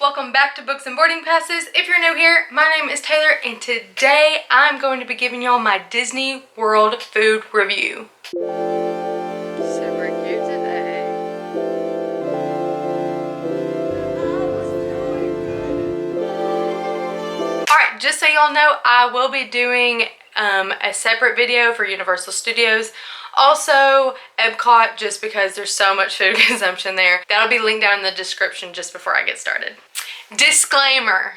Welcome back to Books and Boarding Passes. If you're new here, my name is Taylor and today I'm going to be giving y'all my Disney World food review. Super cute today. Alright, just so y'all know, I will be doing a separate video for Universal Studios. Also, Epcot, just because there's so much food consumption there. That'll be linked down in the description just before I get started. Disclaimer.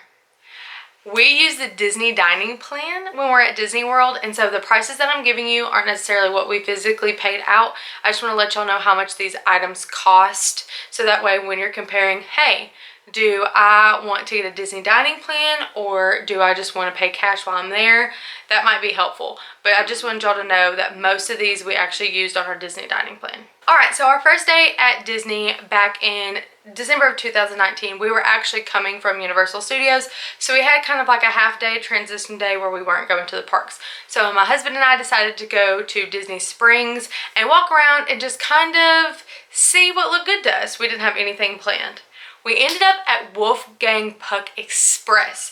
We use the Disney dining plan when we're at Disney World, and so the prices that I'm giving you aren't necessarily what we physically paid out. I just want to let y'all know how much these items cost, so that way when you're comparing, hey, do I want to get a Disney dining plan or do I just want to pay cash while I'm there? That might be helpful. But I just wanted y'all to know that most of these we actually used on our Disney dining plan. Alright, so our first day at Disney back in December of 2019, we were actually coming from Universal Studios. So we had kind of like a half day transition day where we weren't going to the parks. So my husband and I decided to go to Disney Springs and walk around and just kind of see what looked good to us. We didn't have anything planned. We ended up at Wolfgang Puck Express.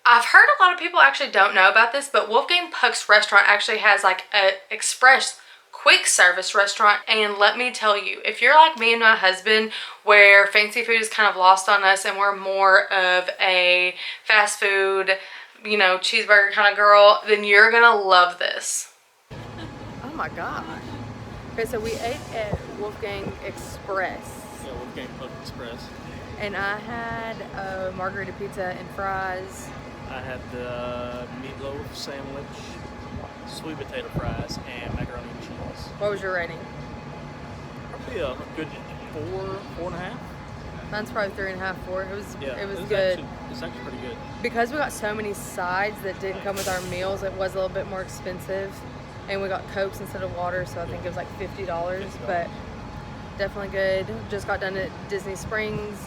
I've heard a lot of people actually don't know about this, but Wolfgang Puck's restaurant actually has like an express quick service restaurant. And let me tell you, if you're like me and my husband, where fancy food is kind of lost on us and we're more of a fast food, you know, cheeseburger kind of girl, then you're gonna love this. Oh my gosh. Okay, so we ate at Wolfgang Express. Yeah, Wolfgang Puck Express. And I had a margarita pizza and fries. I had the meatloaf sandwich, sweet potato fries, and macaroni and cheese. What was your rating? Probably a good 4.5. Mine's probably 3.5, 4. It was good. It's actually pretty good. Because we got so many sides that didn't come with our meals, it was a little bit more expensive. And we got Cokes instead of water, so I think it was like $50. But definitely good. Just got done at Disney Springs.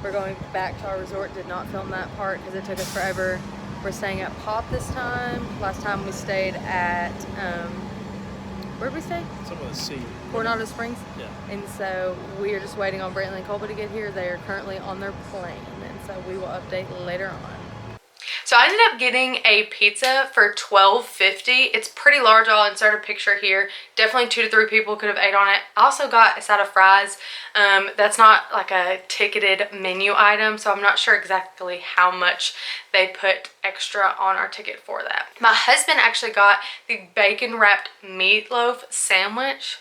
We're going back to our resort. Did not film that part because it took us forever. We're staying at Pop this time. Last time we stayed at, where did we stay? Somewhere at sea. Coronado Springs. Yeah. And so we are just waiting on Brantley and Colby to get here. They are currently on their plane. And so we will update later on. So I ended up getting a pizza for $12.50. It's pretty large. I'll insert a picture here. Definitely 2 to 3 people could have ate on it. I also got a side of fries. That's not like a ticketed menu item, so I'm not sure exactly how much they put extra on our ticket for that. My husband actually got the bacon wrapped meatloaf sandwich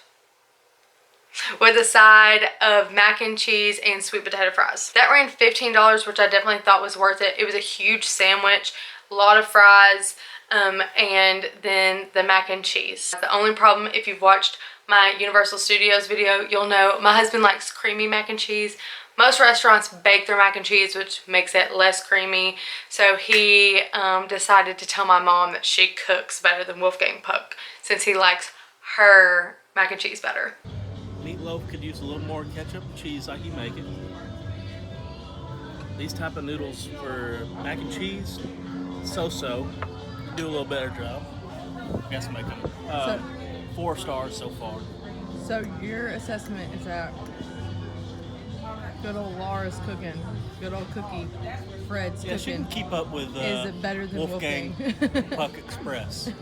with a side of mac and cheese and sweet potato fries. That ran $15, which I definitely thought was worth it. It was a huge sandwich, a lot of fries, and then the mac and cheese. The only problem, if you've watched my Universal Studios video, you'll know my husband likes creamy mac and cheese. Most restaurants bake their mac and cheese, which makes it less creamy. So he decided to tell my mom that she cooks better than Wolfgang Puck, since he likes her mac and cheese better. Meatloaf could use a little more ketchup and cheese like you make it. These type of noodles for mac and cheese, so-so. Do a little better job. I guess make them 4 stars so far. So your assessment is that good old Laura's cooking, good old Cookie Fred's Yeah, she cooking. can keep up with Is it better than Wolfgang Puck Express.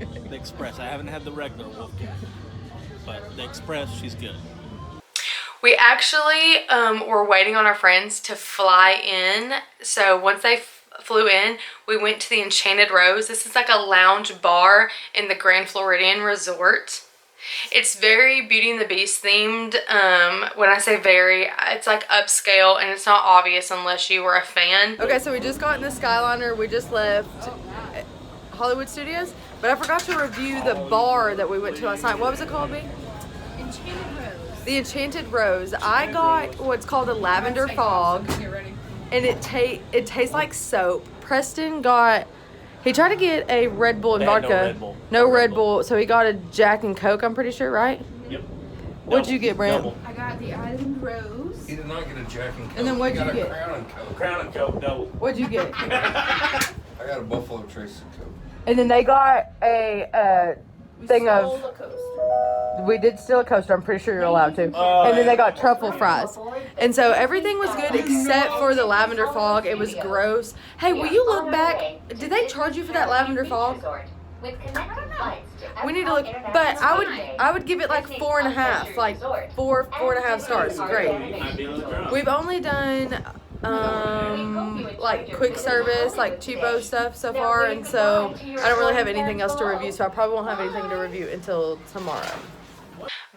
Okay. The Express. I haven't had the regular Wolfgang, but the Express, she's good. We actually were waiting on our friends to fly in. So once they flew in, we went to the Enchanted Rose. This is like a lounge bar in the Grand Floridian Resort. It's very Beauty and the Beast themed. When I say very, it's like upscale and it's not obvious unless you were a fan. Okay, so we just got in the Skyliner. We just left Hollywood Studios, but I forgot to review the bar that we went to last night. What was it called, B? Enchanted Rose. The Enchanted Rose. I got what's called a lavender fog, and it tastes like soap. Preston got, he tried to get a Red Bull and vodka. No Red Bull, so he got a Jack and Coke, I'm pretty sure, right? Yep. What'd you get, Brent? I got the Island Rose. He did not get a Jack and Coke. And then what'd you get? He got a Crown and Coke. Crown and Coke, double. What'd you get? I got a Buffalo Trace and Coke. And then they got a thing of We did steal a coaster. I'm pretty sure you're allowed to. And then they got truffle fries. And so everything was good except for the lavender fog. It was gross. Hey, will you look back? Did they charge you for that lavender fog? We need to look. But I would give it like 4.5. Like 4.5 stars. Great. We've only done like quick service, like cheapo stuff so far, and so I don't really have anything else to review, so I probably won't have anything to review until tomorrow.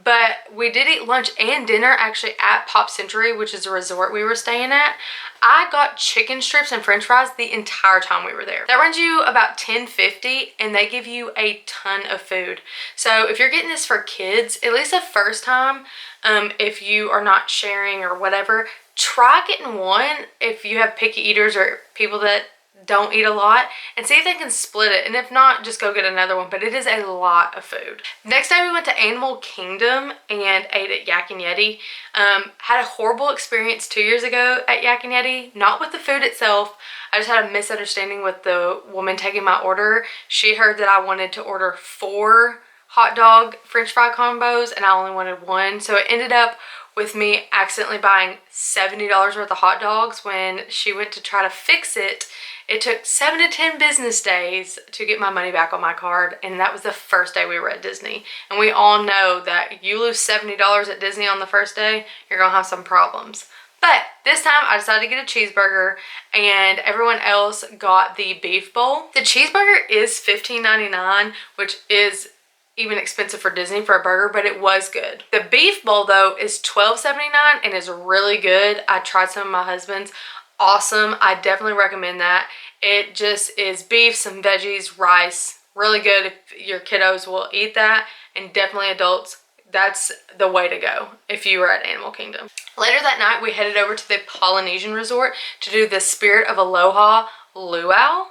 But we did eat lunch and dinner actually at Pop Century, which is a resort we were staying at. I got chicken strips and french fries the entire time we were there. That runs you about $10.50 and they give you a ton of food. So if you're getting this for kids, at least the first time, if you are not sharing or whatever, try getting one if you have picky eaters or people that don't eat a lot, and see if they can split it, and if not, just go get another one. But it is a lot of food. Next day we went to Animal Kingdom and ate at Yak and Yeti. Had a horrible experience 2 years ago at Yak and Yeti, not with the food itself. I just had a misunderstanding with the woman taking my order. She heard that I wanted to order 4 hot dog french fry combos and I only wanted 1, so it ended up with me accidentally buying $70 worth of hot dogs. When she went to try to fix it, it took 7 to 10 business days to get my money back on my card, and that was the first day we were at Disney. And we all know that you lose $70 at Disney on the first day, you're gonna have some problems. But this time I decided to get a cheeseburger and everyone else got the beef bowl. The cheeseburger is $15.99, which is even expensive for Disney for a burger, but it was good. The beef bowl though is $12.79 and is really good. I tried some of my husband's. Awesome. I definitely recommend that. It just is beef, some veggies, rice. Really good if your kiddos will eat that, and definitely adults. That's the way to go if you were at Animal Kingdom. Later that night, we headed over to the Polynesian Resort to do the Spirit of Aloha Luau.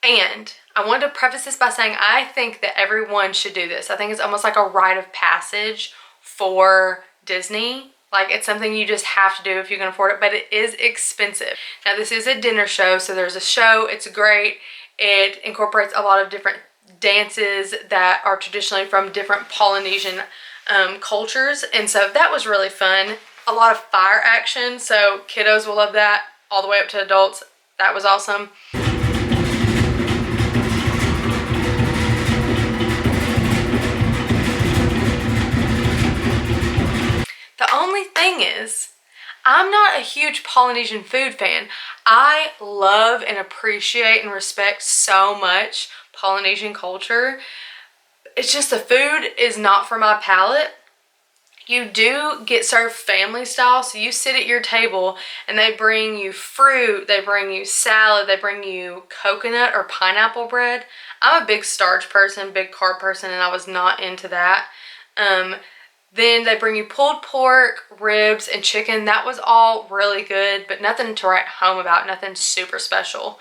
And I wanted to preface this by saying I think that everyone should do this. I think it's almost like a rite of passage for Disney. Like, it's something you just have to do if you can afford it, but it is expensive. Now, this is a dinner show, so there's a show. It's great. It incorporates a lot of different dances that are traditionally from different Polynesian cultures, and so that was really fun. A lot of fire action, so kiddos will love that, all the way up to adults. That was awesome. The only thing is, I'm not a huge Polynesian food fan. I love and appreciate and respect so much Polynesian culture. It's just the food is not for my palate. You do get served family style, so you sit at your table and they bring you fruit, they bring you salad, they bring you coconut or pineapple bread. I'm a big starch person, big carb person, and I was not into that. Then they bring you pulled pork, ribs, and chicken. That was all really good, but nothing to write home about, nothing super special.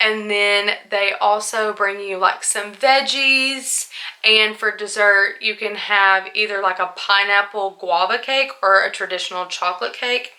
And then they also bring you like some veggies, and for dessert you can have either like a pineapple guava cake or a traditional chocolate cake.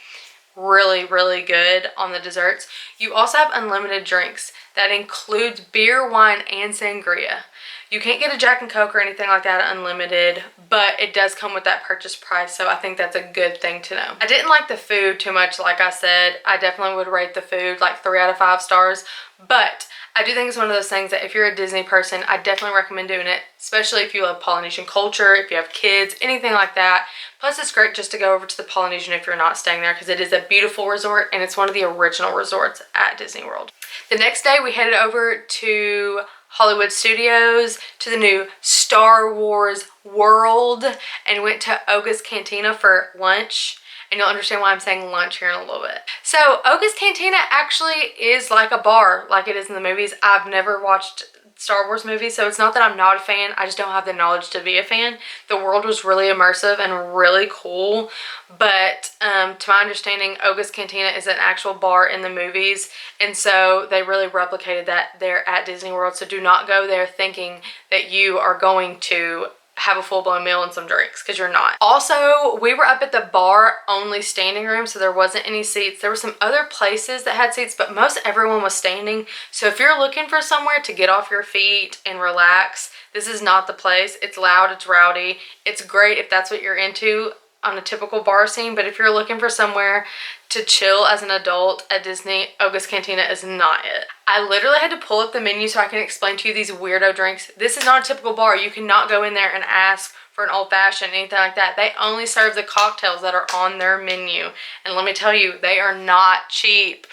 Really, really good on the desserts. You also have unlimited drinks. That includes beer, wine, and sangria. You can't get a Jack and Coke or anything like that unlimited, but it does come with that purchase price, so I think that's a good thing to know. I didn't like the food too much, like I said. I definitely would rate the food like 3 out of 5 stars, but I do think it's one of those things that if you're a Disney person, I definitely recommend doing it, especially if you love Polynesian culture, if you have kids, anything like that. Plus, it's great just to go over to the Polynesian if you're not staying there, because it is a beautiful resort and it's one of the original resorts at Disney World. The next day, we headed over to Hollywood Studios, to the new Star Wars World, and went to Oga's Cantina for lunch. And you'll understand why I'm saying lunch here in a little bit. So Oga's Cantina actually is like a bar, like it is in the movies. I've never watched Star Wars movies, so it's not that I'm not a fan. I just don't have the knowledge to be a fan. The world was really immersive and really cool, but to my understanding, Oga's Cantina is an actual bar in the movies, and so they really replicated that there at Disney World. So do not go there thinking that you are going to have a full-blown meal and some drinks, because you're not. Also, we were up at the bar only standing room, so there wasn't any seats. There were some other places that had seats, but most everyone was standing. So if you're looking for somewhere to get off your feet and relax, this is not the place. It's loud, it's rowdy. It's great if that's what you're into on a typical bar scene, but if you're looking for somewhere to chill as an adult at Disney, Oga's Cantina is not it. I literally had to pull up the menu so I can explain to you these weirdo drinks. This is not a typical bar. You cannot go in there and ask for an old fashioned, anything like that. They only serve the cocktails that are on their menu. And let me tell you, they are not cheap.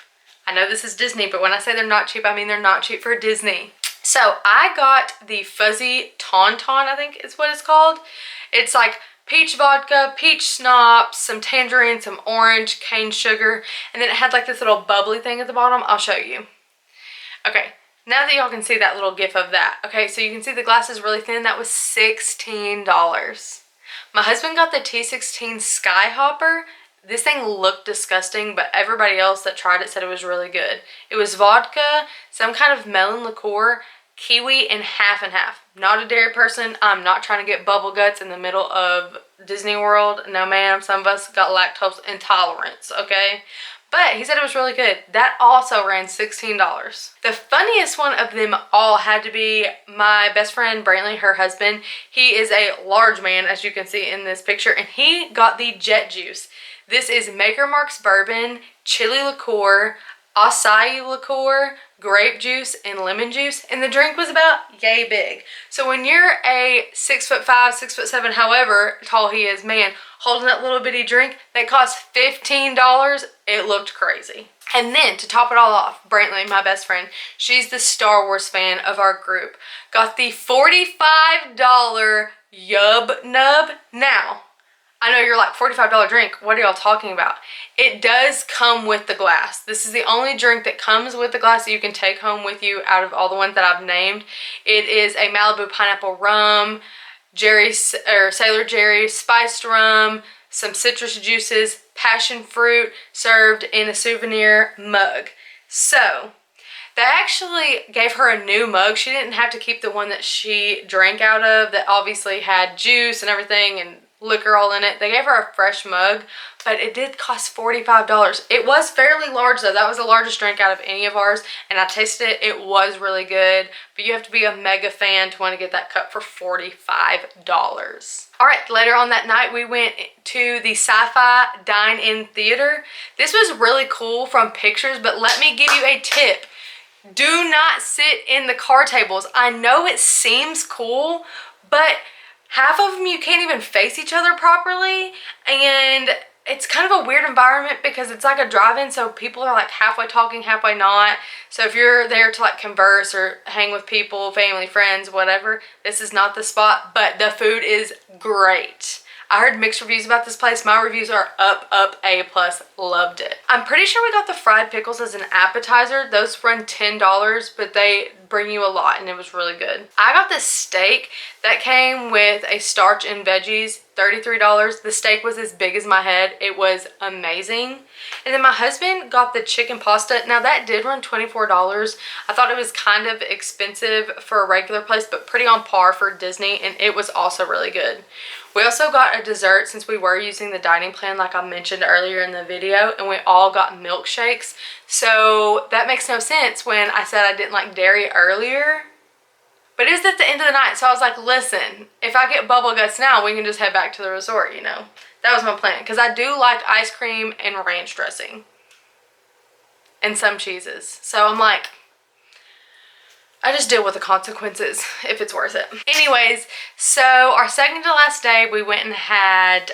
I know this is Disney, but when I say they're not cheap, I mean they're not cheap for Disney. So I got the Fuzzy Tauntaun, I think is what it's called. It's like peach vodka, peach schnapps, some tangerine, some orange, cane sugar, and then it had like this little bubbly thing at the bottom. I'll show you. Okay, now that y'all can see that little gif of that. Okay, so you can see the glass is really thin. That was $16. My husband got the T16 Skyhopper. This thing looked disgusting, but everybody else that tried it said it was really good. It was vodka, some kind of melon liqueur, kiwi, and half. Not a dairy person. I'm not trying to get bubble guts in the middle of Disney World. No ma'am, some of us got lactose intolerance, okay? But he said it was really good. That also ran $16. The funniest one of them all had to be my best friend Brantley, her husband. He is a large man, as you can see in this picture, and he got the Jet Juice. This is Maker Mark's bourbon, chili liqueur, acai liqueur, grape juice, and lemon juice, and the drink was about yay big. So when you're a 6'5", 6'7", however tall he is, man, holding that little bitty drink that cost $15, it looked crazy. And then to top it all off, Brantley, my best friend, she's the Star Wars fan of our group, got the $45 Yub Nub. Now, I know you're like, $45 drink, what are y'all talking about? It does come with the glass. This is the only drink that comes with the glass that you can take home with you out of all the ones that I've named. It is a Malibu pineapple rum, Sailor Jerry spiced rum, some citrus juices, passion fruit, served in a souvenir mug. So, they actually gave her a new mug. She didn't have to keep the one that she drank out of that obviously had juice and everything and liquor all in it. They gave her a fresh mug, but it did cost $45. It was fairly large though. That was the largest drink out of any of ours, and I tasted it. It was really good, but you have to be a mega fan to want to get that cup for $45. All right, later on that night, we went to the Sci-Fi Dine-In Theater. This was really cool from pictures, but let me give you a tip. Do not sit in the car tables. I know it seems cool, but half of them you can't even face each other properly, and it's kind of a weird environment because it's like a drive-in, so people are like halfway talking, halfway not. So if you're there to like converse or hang with people, family, friends, whatever, this is not the spot, but the food is great. I heard mixed reviews about this place. My reviews are up, A+, loved it. I'm pretty sure we got the fried pickles as an appetizer. Those run $10, but they bring you a lot and it was really good. I got the steak that came with a starch and veggies, $33. The steak was as big as my head. It was amazing. And then my husband got the chicken pasta. Now that did run $24. I thought it was kind of expensive for a regular place, but pretty on par for Disney, and it was also really good. We also got a dessert since we were using the dining plan like I mentioned earlier in the video, and we all got milkshakes. So that makes no sense when I said I didn't like dairy earlier. But it is at the end of the night, so I was like, listen, if I get bubble guts now, we can just head back to the resort, you know. That was my plan, because I do like ice cream and ranch dressing. And some cheeses. So I'm like, I just deal with the consequences if it's worth it. Anyways, so our second to last day, we went and had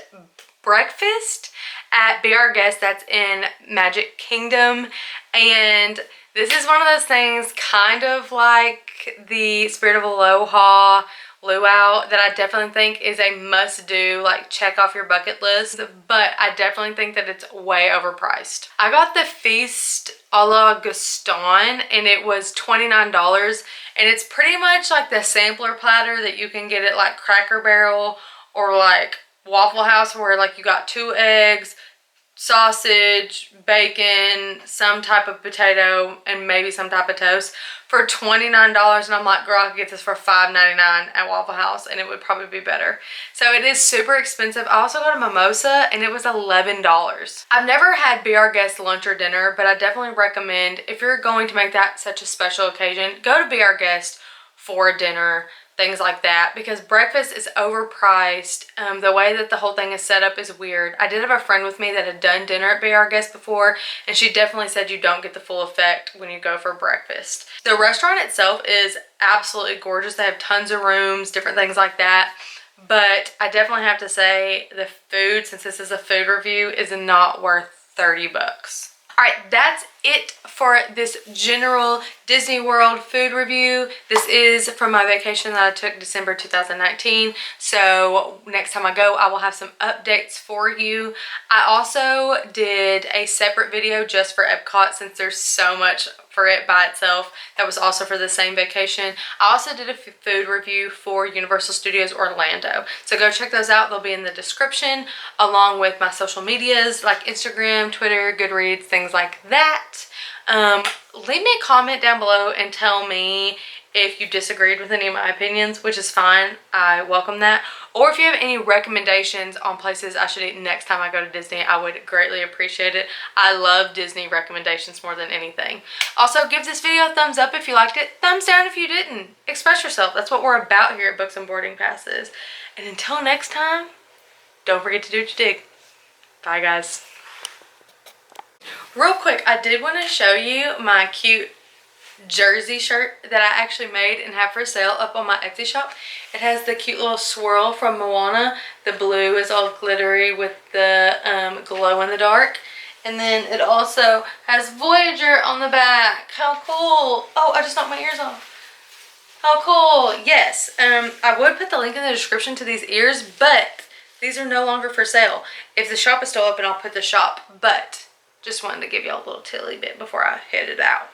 breakfast at Be Our Guest. That's in Magic Kingdom. And this is one of those things kind of like the Spirit of Aloha luau that I definitely think is a must-do, like check off your bucket list, but I definitely think that it's way overpriced. I got the Feast a la Gaston and it was $29, and it's pretty much like the sampler platter that you can get at like Cracker Barrel or like Waffle House, where like you got 2 eggs, sausage, bacon, some type of potato, and maybe some type of toast for $29. And I'm like, girl, I could get this for $5.99 at Waffle House and it would probably be better. So it is super expensive. I also got a mimosa and it was $11. I've never had Be Our Guest lunch or dinner, but I definitely recommend, if you're going to make that such a special occasion, go to Be Our Guest for a dinner, things like that, because breakfast is overpriced. The way that the whole thing is set up is weird. I did have a friend with me that had done dinner at Be Our Guest before, and she definitely said you don't get the full effect when you go for breakfast. The restaurant itself is absolutely gorgeous. They have tons of rooms, different things like that. But I definitely have to say the food, since this is a food review, is not worth 30 bucks. All right, that's it for this general Disney World food review. This is from my vacation that I took December 2019. So next time I go, I will have some updates for you. I also did a separate video just for Epcot since there's so much for it by itself. That was also for the same vacation. I also did a food review for Universal Studios Orlando. So go check those out. They'll be in the description along with my social medias like Instagram, Twitter, Goodreads, things like that. Leave me a comment down below and tell me if you disagreed with any of my opinions, which is fine. I welcome that. Or if you have any recommendations on places I should eat next time I go to Disney, I would greatly appreciate it. I love Disney recommendations more than anything. Also, give this video a thumbs up if you liked it. Thumbs down if you didn't. Express yourself. That's what we're about here at Books and Boarding Passes. And until next time, don't forget to do what you dig. Bye, guys. Real quick, I did want to show you my cute jersey shirt that I actually made and have for sale up on my Etsy shop. It has the cute little swirl from Moana. The blue is all glittery with the glow in the dark. And then it also has Voyager on the back. How cool. Oh, I just knocked my ears off. How cool. Yes. I would put the link in the description to these ears, but these are no longer for sale. If the shop is still open, I'll put the shop. But just wanted to give y'all a little tilly bit before I headed out.